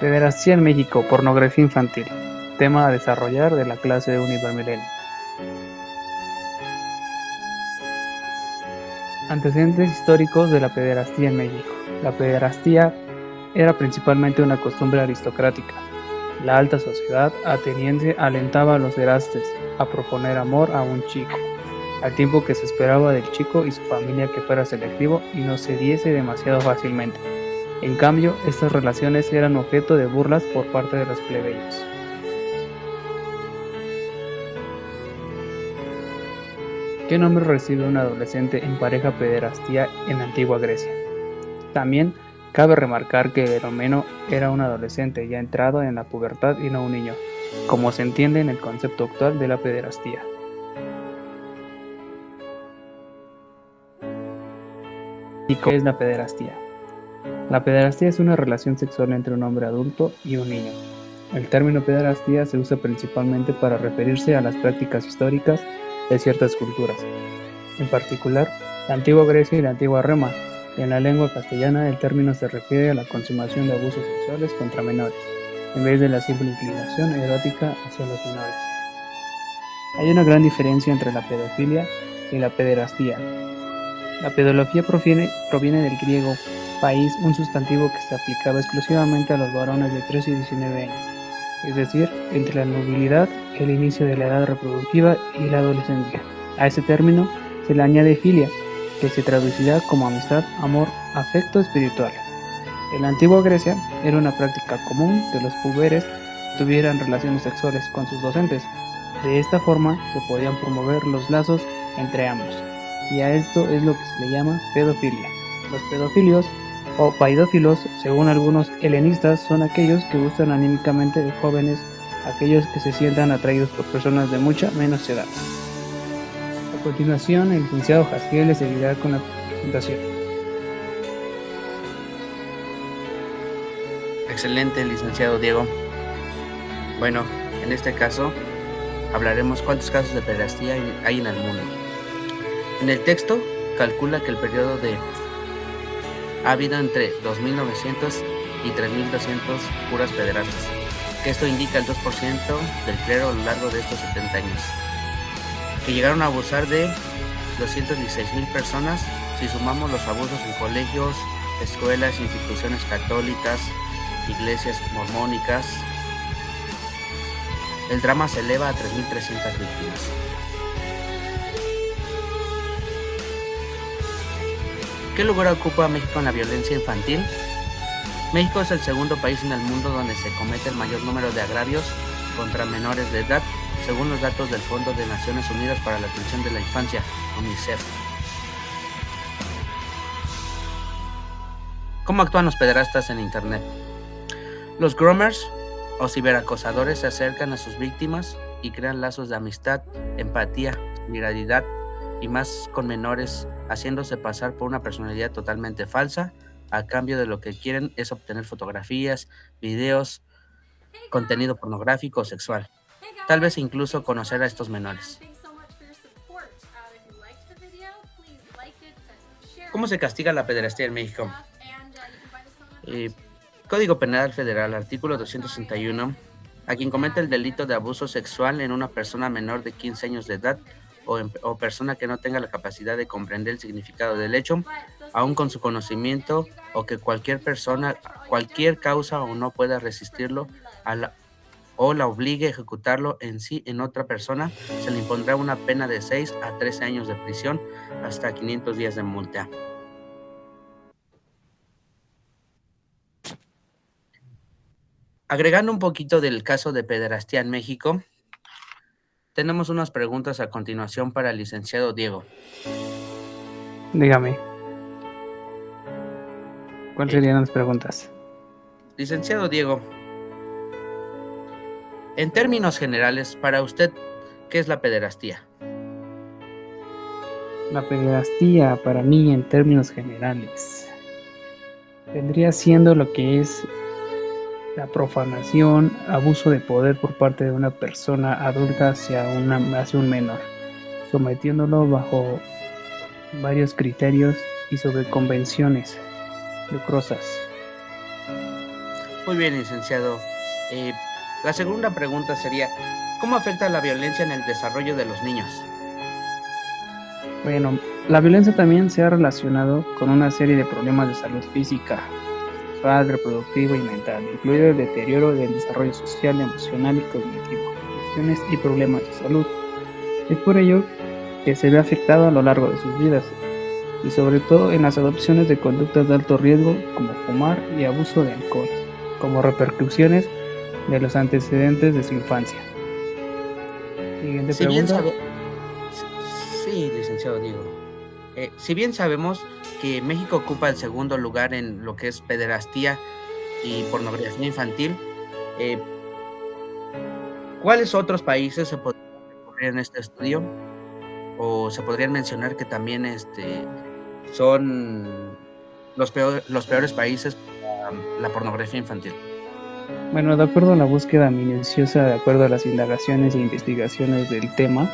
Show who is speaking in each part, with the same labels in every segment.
Speaker 1: Pederastía en México, pornografía infantil. Tema a desarrollar de la clase de Univermilenio. Antecedentes históricos de la pederastía en México. La pederastía era principalmente una costumbre aristocrática. La alta sociedad ateniense alentaba a los erastes a proponer amor a un chico, al tiempo que se esperaba del chico y su familia que fuera selectivo y no cediese demasiado fácilmente. En cambio, estas relaciones eran objeto de burlas por parte de los plebeyos. ¿Qué nombre recibe un adolescente en pareja pederastía en la antigua Grecia? También cabe remarcar que Eromeno era un adolescente ya entrado en la pubertad y no un niño, como se entiende en el concepto actual de la pederastía. ¿Y qué es la pederastía? La pederastía es una relación sexual entre un hombre adulto y un niño. El término pederastía se usa principalmente para referirse a las prácticas históricas de ciertas culturas, en particular la antigua Grecia y la antigua Roma. En la lengua castellana el término se refiere a la consumación de abusos sexuales contra menores, en vez de la simple inclinación erótica hacia los menores. Hay una gran diferencia entre la pedofilia y la pederastía. La pedología proviene del griego país, un sustantivo que se aplicaba exclusivamente a los varones de 13 y 19 años, es decir, entre la nubilidad, el inicio de la edad reproductiva y la adolescencia. A ese término se le añade filia, que se traducirá como amistad, amor, afecto espiritual. En la antigua Grecia era una práctica común que los puberes tuvieran relaciones sexuales con sus docentes. De esta forma se podían promover los lazos entre ambos, y a esto es lo que se le llama pedofilia. Los pedofilios o paidófilos, según algunos helenistas, son aquellos que gustan anímicamente de jóvenes, aquellos que se sientan atraídos por personas de mucha menos edad. A continuación, el licenciado Jaciel les seguirá con la presentación.
Speaker 2: Excelente, licenciado Diego. Bueno, en este caso hablaremos cuántos casos de pederastía hay en el mundo. En el texto calcula que el periodo de ha habido entre 2.900 y 3.200 curas pederastas, que esto indica el 2% del clero a lo largo de estos 70 años, que llegaron a abusar de 216.000 personas si sumamos los abusos en colegios, escuelas, instituciones católicas, iglesias mormónicas. El drama se eleva a 3.300 víctimas. ¿Qué lugar ocupa México en la violencia infantil? México es el segundo país en el mundo donde se comete el mayor número de agravios contra menores de edad, según los datos del Fondo de Naciones Unidas para la Atención de la Infancia, UNICEF. ¿Cómo actúan los pederastas en Internet? Los groomers o ciberacosadores se acercan a sus víctimas y crean lazos de amistad, empatía, solidaridad y más con menores, haciéndose pasar por una personalidad totalmente falsa. A cambio de lo que quieren es obtener fotografías, videos, contenido pornográfico o sexual. Tal vez incluso conocer a estos menores. ¿Cómo se castiga la pederastía en México? Código Penal Federal, artículo 261. A quien comete el delito de abuso sexual en una persona menor de 15 años de edad o persona que no tenga la capacidad de comprender el significado del hecho, aun con su conocimiento, o que cualquier persona, cualquier causa o no pueda resistirlo o la obligue a ejecutarlo en otra persona, se le impondrá una pena de 6 a 13 años de prisión hasta 500 días de multa. Agregando un poquito del caso de pederastía en México, tenemos unas preguntas a continuación para el licenciado Diego.
Speaker 1: Dígame, ¿cuáles serían las preguntas?
Speaker 2: Licenciado Diego, en términos generales, para usted, ¿qué es la pederastía?
Speaker 1: La pederastía, para mí, en términos generales, vendría siendo lo que es la profanación, abuso de poder por parte de una persona adulta hacia un menor, sometiéndolo bajo varios criterios y sobre convenciones lucrosas.
Speaker 2: Muy bien, licenciado. Eh, la segunda pregunta sería, ¿cómo afecta la violencia en el desarrollo de los niños?
Speaker 1: Bueno, la violencia también se ha relacionado con una serie de problemas de salud física, sexual, reproductiva y mental, incluido el deterioro del desarrollo social, emocional y cognitivo, adicciones y problemas de salud. Es por ello que se ve afectado a lo largo de sus vidas y sobre todo en las adopciones de conductas de alto riesgo como fumar y abuso de alcohol, como repercusiones de los antecedentes de su infancia. Siguiente
Speaker 2: Si bien
Speaker 1: pregunta.
Speaker 2: sabe... Sí, licenciado Diego. Si bien sabemos que México ocupa el segundo lugar en lo que es pederastía y pornografía infantil, eh, ¿cuáles otros países se podrían recurrir en este estudio? ¿O se podrían mencionar que también son los peores países para la pornografía infantil?
Speaker 1: Bueno, de acuerdo a la búsqueda minuciosa, de acuerdo a las indagaciones e investigaciones del tema,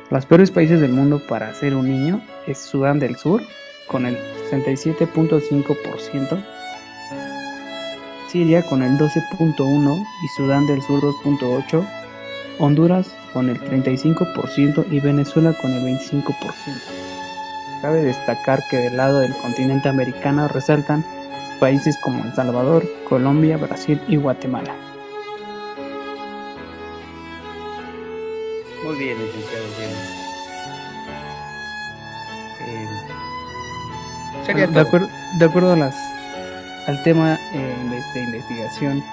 Speaker 1: los peores países del mundo para ser un niño es Sudán del Sur, con el 67.5%, Siria con el 12.1% y Sudán del Sur 2.8%, Honduras con el 35% y Venezuela con el 25%. Cabe destacar que del lado del continente americano resaltan países como El Salvador, Colombia, Brasil y Guatemala.
Speaker 2: Muy bien, licenciado Diego. Sería
Speaker 1: Bueno,
Speaker 2: todo.
Speaker 1: de acuerdo al tema de investigación,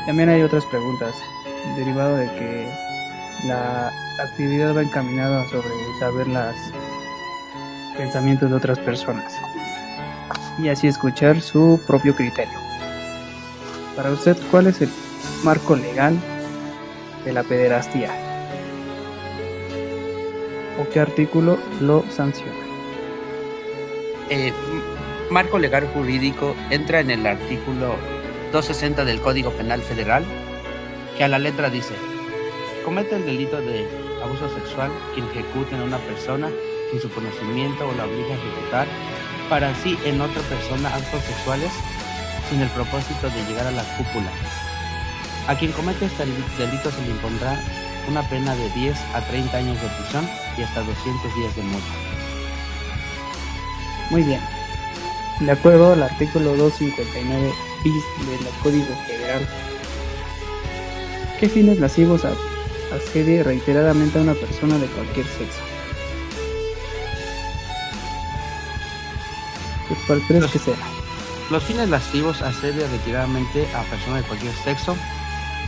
Speaker 1: también hay otras preguntas, derivado de que la actividad va encaminada sobre saber los pensamientos de otras personas y así escuchar su propio criterio. Para usted, ¿cuál es el marco legal de la pederastía? ¿O qué artículo lo sanciona?
Speaker 2: Marco legal jurídico entra en el artículo 260 del Código Penal Federal, que a la letra dice: comete el delito de abuso sexual quien ejecute en una persona sin su conocimiento o la obliga a ejecutar para sí en otra persona actos sexuales sin el propósito de llegar a la cúpula. A quien comete este delito se le impondrá una pena de 10 a 30 años de prisión y hasta 200 días de multa.
Speaker 1: Muy bien. De acuerdo al artículo 259 bis del Código Federal, ¿qué fines lascivos asedia reiteradamente a una persona de cualquier sexo? ¿Cuál crees que sea?
Speaker 2: Los fines lascivos asedia reiteradamente a personas de cualquier sexo,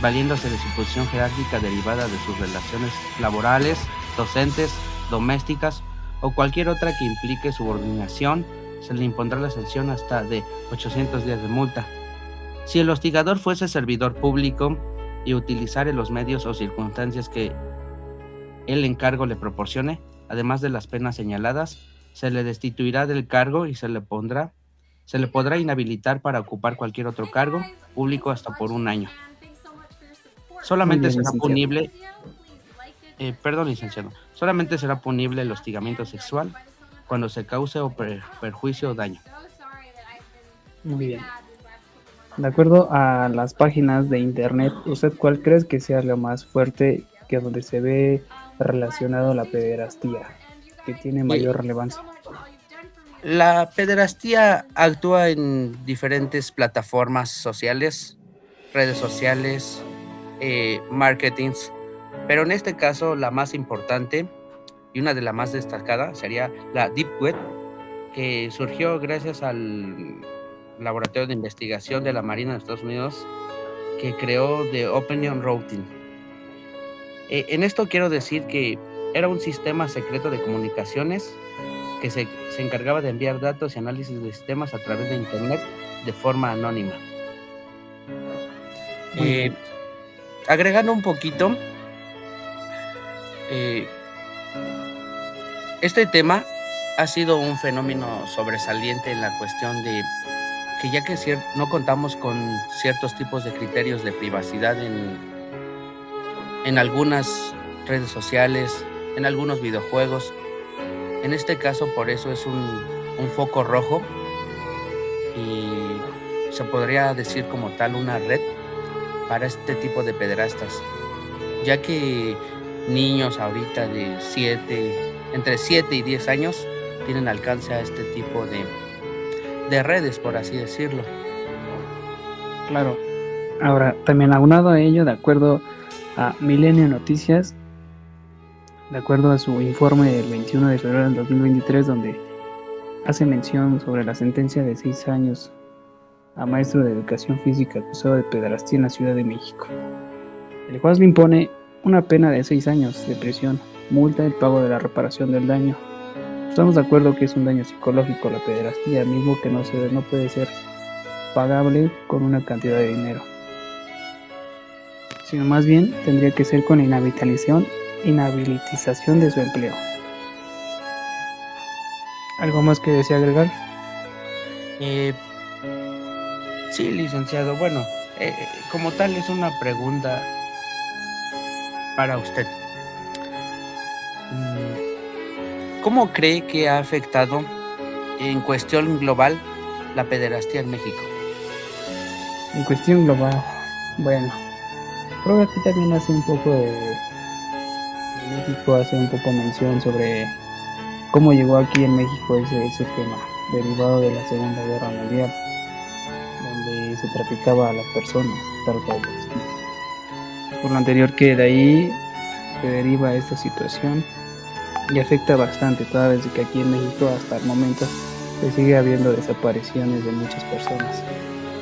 Speaker 2: valiéndose de su posición jerárquica derivada de sus relaciones laborales, docentes, domésticas o cualquier otra que implique subordinación. Se le impondrá la sanción hasta de 800 días de multa. Si el hostigador fuese servidor público y utilizare los medios o circunstancias que el encargo le proporcione, además de las penas señaladas, se le destituirá del cargo y se le podrá inhabilitar para ocupar cualquier otro cargo público hasta por 1 año. Solamente será punible, solamente será punible el hostigamiento sexual cuando se cause o perjuicio o daño.
Speaker 1: Muy bien. De acuerdo a las páginas de internet, ¿usted cuál crees que sea lo más fuerte que donde se ve relacionado la pederastía, que tiene mayor relevancia?
Speaker 2: La pederastía actúa en diferentes plataformas sociales, redes sociales, marketings, pero en este caso la más importante y una de las más destacadas sería la Deep Web, que surgió gracias al laboratorio de investigación de la Marina de Estados Unidos que creó The Opinion Routing. En esto quiero decir que era un sistema secreto de comunicaciones que se encargaba de enviar datos y análisis de sistemas a través de Internet de forma anónima. Agregando un poquito, este tema ha sido un fenómeno sobresaliente en la cuestión de que ya que no contamos con ciertos tipos de criterios de privacidad en algunas redes sociales, en algunos videojuegos, en este caso por eso es un foco rojo y se podría decir como tal una red para este tipo de pederastas, ya que niños ahorita entre 7 y 10 años tienen alcance a este tipo de redes, por así decirlo.
Speaker 1: Claro. Ahora, también aunado a ello, de acuerdo a Milenio Noticias, de acuerdo a su informe del 21 de febrero del 2023, donde hace mención sobre la sentencia de 6 años a maestro de educación física acusado de pederastía en la Ciudad de México. El juez le impone una pena de 6 años de prisión, multa y pago de la reparación del daño. Estamos de acuerdo que es un daño psicológico la pederastía, mismo que no puede ser pagable con una cantidad de dinero, sino más bien tendría que ser con inhabilitación de su empleo. ¿Algo más que desea agregar?
Speaker 2: Sí, licenciado. Bueno, como tal es una pregunta para usted. ¿Cómo cree que ha afectado en cuestión global la pederastía en México?
Speaker 1: En cuestión global, bueno, creo que aquí también hace un poco México hace un poco mención sobre cómo llegó aquí en México ese tema, derivado de la Segunda Guerra Mundial, donde se traficaba a las personas, trata de personas. Por lo anterior, que de ahí se deriva esta situación y afecta bastante, toda vez que aquí en México hasta el momento se sigue habiendo desapariciones de muchas personas.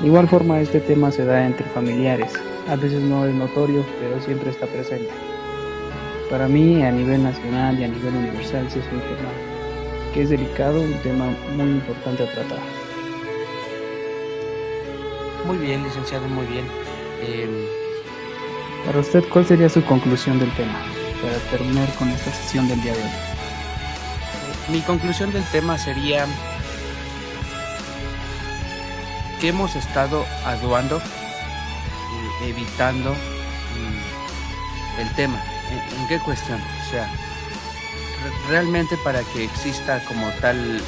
Speaker 1: De igual forma, este tema se da entre familiares, a veces no es notorio, pero siempre está presente. Para mí, a nivel nacional y a nivel universal, sí es un tema que es delicado, un tema muy importante a tratar.
Speaker 2: Muy bien, licenciado, muy bien.
Speaker 1: Para usted, ¿cuál sería su conclusión del tema para terminar con esta sesión del día de hoy?
Speaker 2: Mi conclusión del tema sería que hemos estado aduando, evitando el tema. ¿En qué cuestión? O sea, realmente para que exista como tal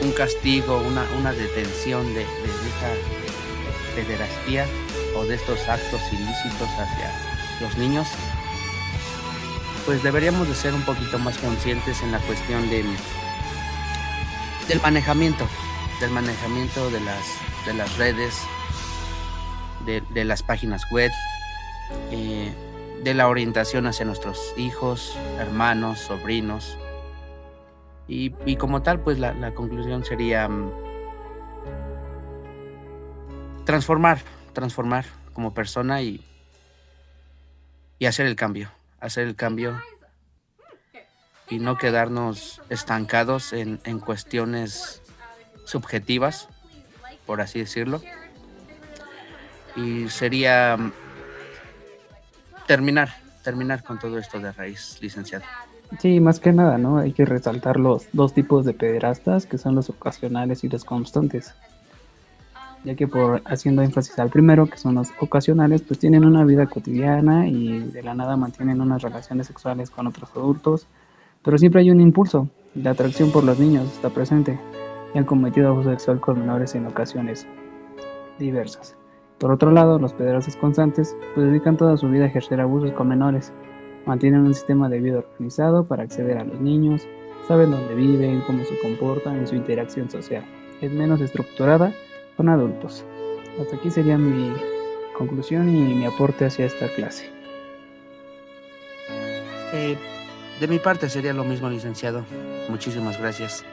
Speaker 2: un castigo, una detención de esta pederastía o de estos actos ilícitos hacia los niños, pues deberíamos de ser un poquito más conscientes en la cuestión del manejamiento de las redes, de las páginas web, de la orientación hacia nuestros hijos, hermanos, sobrinos. Y como tal, pues la conclusión sería transformar como persona y hacer el cambio y no quedarnos estancados en cuestiones subjetivas, por así decirlo. Y sería terminar con todo esto de raíz, licenciado.
Speaker 1: Sí, más que nada, ¿no? Hay que resaltar los dos tipos de pederastas, que son los ocasionales y los constantes. Ya que por haciendo énfasis al primero, que son los ocasionales, pues tienen una vida cotidiana y de la nada mantienen unas relaciones sexuales con otros adultos, pero siempre hay un impulso, la atracción por los niños está presente y han cometido abuso sexual con menores en ocasiones diversas. Por otro lado, los pederastas constantes pues dedican toda su vida a ejercer abusos con menores, mantienen un sistema de vida organizado para acceder a los niños, saben dónde viven, cómo se comportan en su interacción social, es menos estructurada con adultos. Hasta aquí sería mi conclusión y mi aporte hacia esta clase.
Speaker 2: De mi parte sería lo mismo, licenciado. Muchísimas gracias.